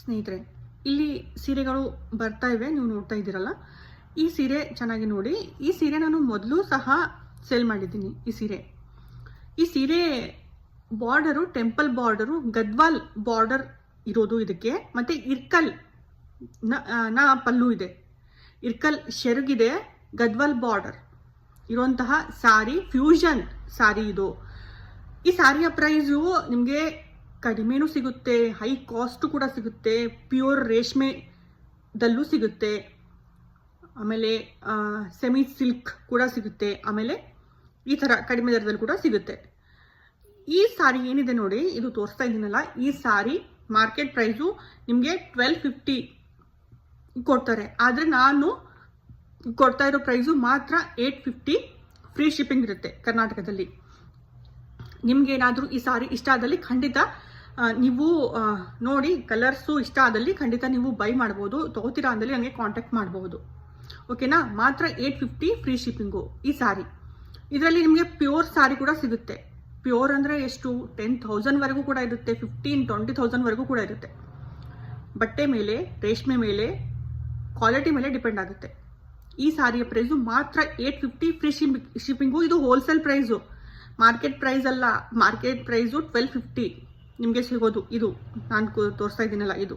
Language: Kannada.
ಸ್ನೇಹಿತರೆ, ಇಲ್ಲಿ ಸೀರೆಗಳು ಬರ್ತಾ ಇವೆ, ನೀವು ನೋಡ್ತಾ ಇದ್ದೀರಲ್ಲ. ಈ ಸೀರೆ ಚೆನ್ನಾಗಿ ನೋಡಿ. ಈ ಸೀರೆ ನಾನು ಮೊದಲು ಸಹ ಸೇಲ್ ಮಾಡಿದ್ದೀನಿ. ಈ ಸೀರೆ border temple border, Gadwal border ಇರೋದು ಇದಕ್ಕೆ. ಮತ್ತೆ ಇರ್ಕಲ್ ಪಲ್ಲು ಇದೆ, ಇರ್ಕಲ್ ಶೆರಗಿದೆ, ಗದ್ವಾಲ್ ಬಾರ್ಡರ್ ಇರುವಂತಹ ಸಾರಿ, ಫ್ಯೂಷನ್ ಸಾರಿ ಇದು. ಈ ಸಾರಿಯ ಪ್ರೈಸು ನಿಮಗೆ ಕಡಿಮೆನೂ ಸಿಗುತ್ತೆ, ಹೈ ಕಾಸ್ಟ್ ಕೂಡ ಸಿಗುತ್ತೆ, ಪ್ಯೂರ್ ರೇಷ್ಮೆದಲ್ಲೂ ಸಿಗುತ್ತೆ, ಆಮೇಲೆ ಸೆಮಿ ಸಿಲ್ಕ್ ಕೂಡ ಸಿಗುತ್ತೆ, ಆಮೇಲೆ ಈ ಥರ ಕಡಿಮೆ ದರದಲ್ಲಿ ಕೂಡ ಸಿಗುತ್ತೆ. ಈ ಸಾರಿ ಏನಿದೆ ನೋಡಿ, ಇದು ತೋರಿಸ್ತಾ ಇದ್ದೀನಲ್ಲ, ಈ ಸಾರಿ ಮಾರ್ಕೆಟ್ ಪ್ರೈಸು ನಿಮಗೆ 1250 ಕೊಡ್ತಾರೆ. ಆದರೆ ನಾನು ಕೊಡ್ತಾ ಇರೋ ಪ್ರೈಸು ಮಾತ್ರ 850, ಫ್ರೀ ಶಿಪ್ಪಿಂಗ್ ಇರುತ್ತೆ ಕರ್ನಾಟಕದಲ್ಲಿ. ನಿಮ್ಗೇನಾದರೂ ಈ ಸಾರಿ ಇಷ್ಟ ಆದಲ್ಲಿ ಖಂಡಿತ ನೀವು ನೋಡಿ, ಕಲರ್ಸು ಇಷ್ಟ ಆದಲ್ಲಿ ಖಂಡಿತ ನೀವು ಬೈ ಮಾಡ್ಬೋದು. ತಗೋತೀರಾ ಅಂದಲ್ಲಿ ನನಗೆ ಕಾಂಟ್ಯಾಕ್ಟ್ ಮಾಡಬಹುದು, ಓಕೆನಾ. ಮಾತ್ರ 850 ಫ್ರೀ ಶಿಪ್ಪಿಂಗು ಈ ಸಾರಿ. ಇದರಲ್ಲಿ ನಿಮಗೆ ಪ್ಯೂರ್ ಸಾರಿ ಕೂಡ ಸಿಗುತ್ತೆ. ಪ್ಯೂರ್ ಅಂದರೆ ಎಷ್ಟು, 10,000ವರೆಗೂ ಕೂಡ ಇರುತ್ತೆ, 15-20,000ವರೆಗೂ ಕೂಡ ಇರುತ್ತೆ. ಬಟ್ಟೆ ಮೇಲೆ, ರೇಷ್ಮೆ ಮೇಲೆ, ಕ್ವಾಲಿಟಿ ಮೇಲೆ ಡಿಪೆಂಡ್ ಆಗುತ್ತೆ. ಈ ಸಾರಿಯ ಪ್ರೈಸು ಮಾತ್ರ 850 ಫ್ರೀ ಶಿಪ್ಪಿಂಗು. ಇದು ಹೋಲ್ಸೇಲ್ ಪ್ರೈಸು, ಮಾರ್ಕೆಟ್ ಪ್ರೈಸ್ ಅಲ್ಲ. ಮಾರ್ಕೆಟ್ ಪ್ರೈಸು 1250 ನಿಮಗೆ ಸಿಗೋದು. ಇದು ನಾನು ತೋರಿಸ್ತಾ ಇದ್ದೀನಲ್ಲ, ಇದು